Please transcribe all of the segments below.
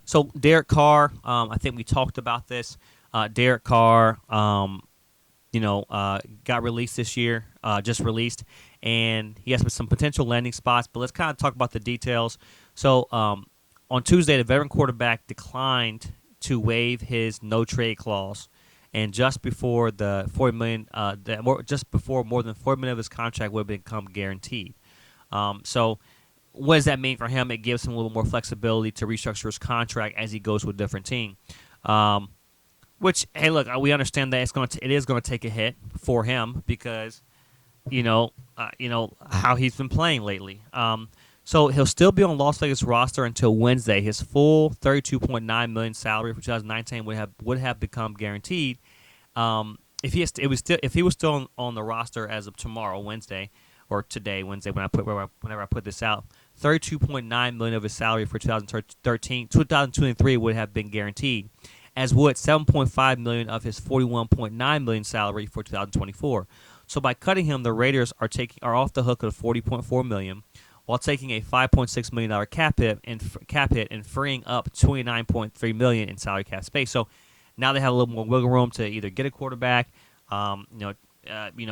So Derek Carr, I think we talked about this. Derek Carr, got released this year, just released, and he has some potential landing spots. But let's kind of talk about the details. So on Tuesday, the veteran quarterback declined to waive his no trade clause, and just before the 40 million, just before more than 40 million of his contract would have become guaranteed. So what does that mean for him? It gives him a little more flexibility to restructure his contract as he goes to a different team. Um, which, hey, look, we understand that it is going to take a hit for him because how he's been playing lately. So he'll still be on Las Vegas roster until Wednesday. His full 32.9 million salary for 2019 would have become guaranteed. If he was still on the roster as of tomorrow, Wednesday, or today, Wednesday, whenever I put this out, 32.9 million of his salary for 2023 would have been guaranteed, as would 7.5 million of his 41.9 million salary for 2024. So by cutting him, the Raiders are off the hook of 40.4 million, while taking a 5.6 million dollar cap hit and freeing up 29.3 million in salary cap space. So now they have a little more wiggle room to either get a quarterback,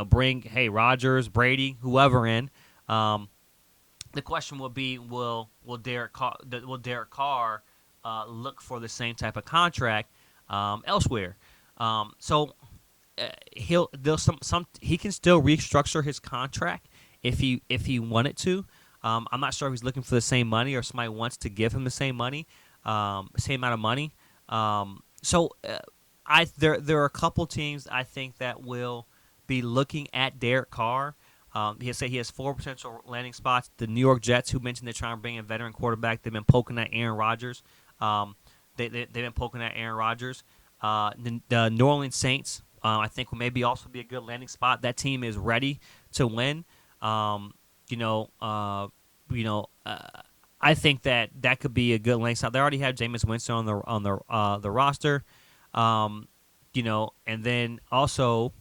bring Rodgers, Brady, whoever in. The question will be, will Derek Carr look for the same type of contract elsewhere? He can still restructure his contract if he wanted to. I'm not sure if he's looking for the same money or somebody wants to give him the same money, same amount of money. There are a couple teams I think that will be looking at Derek Carr. He has 4 potential landing spots. The New York Jets, who mentioned they're trying to bring in a veteran quarterback, they've been poking at Aaron Rodgers. They've been poking at Aaron Rodgers. The New Orleans Saints, I think, will maybe also be a good landing spot. That team is ready to win. I think that could be a good landing spot. They already have Jameis Winston on the roster. And then also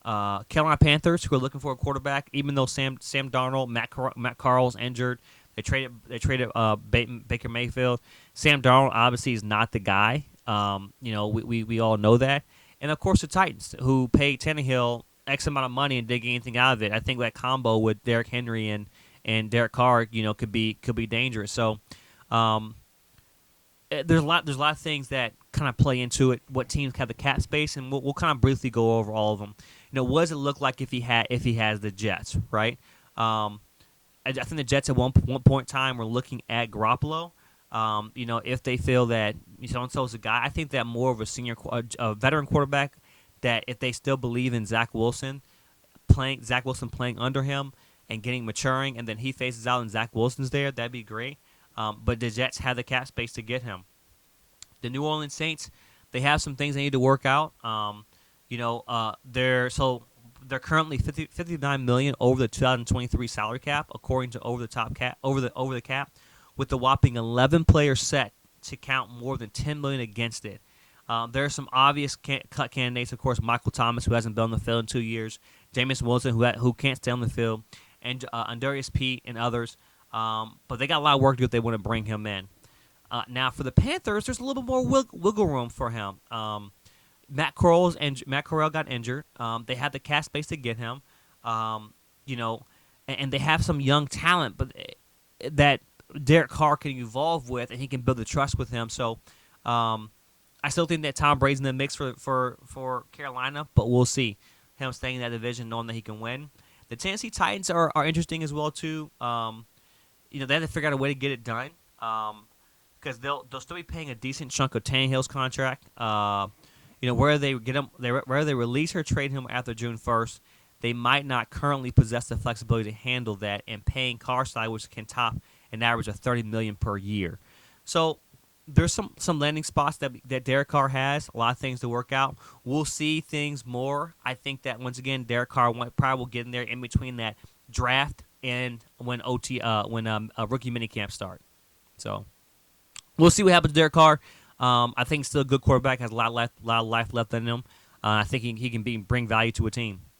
Carolina Panthers, who are looking for a quarterback, even though Sam Darnold, Matt Carl's injured. They traded Baker Mayfield. Sam Darnold obviously is not the guy. We all know that. And of course the Titans, who paid Tannehill X amount of money and didn't get anything out of it. I think that combo with Derrick Henry and Derek Carr, could be dangerous. So there's a lot of things that kind of play into it. What teams have the cap space, and we'll kind of briefly go over all of them. What does it look like if he has the Jets, right? I think the Jets at one point in time were looking at Garoppolo. If they feel that so-and-so is a guy, I think that more of a veteran quarterback, that if they still believe in Zach Wilson playing under him and maturing, and then he phases out and Zach Wilson's there, that'd be great. But the Jets have the cap space to get him. The New Orleans Saints, they have some things they need to work out. They're currently 59 million over the 2023 salary cap, according to over the cap, with the whopping 11 players set to count more than 10 million against it. There are some obvious cut candidates, of course, Michael Thomas, who hasn't been on the field in 2 years, Jameis Wilson, who can't stay on the field, and Andarius Pete and others. But they got a lot of work to do if they want to bring him in. Now, for the Panthers, there's a little bit more wiggle room for him. Matt Corral got injured. They had the cap space to get him. And they have some young talent, but that Derek Carr can evolve with, and he can build the trust with him. So, I still think that Tom Brady's in the mix for Carolina, but we'll see him staying in that division, knowing that he can win. The Tennessee Titans are interesting as well too. They have to figure out a way to get it done, because they'll still be paying a decent chunk of Tannehill's contract. Where they get him, where they release or trade him after June 1st, they might not currently possess the flexibility to handle that, and paying Carr side, which can top an average of $30 million per year. So there's some landing spots that Derek Carr has. A lot of things to work out. We'll see things more. I think that once again, Derek Carr probably will get in there in between that draft and when a rookie minicamp start. So we'll see what happens to Derek Carr. I think he's still a good quarterback. Has a lot of life left in him. I think he can bring value to a team.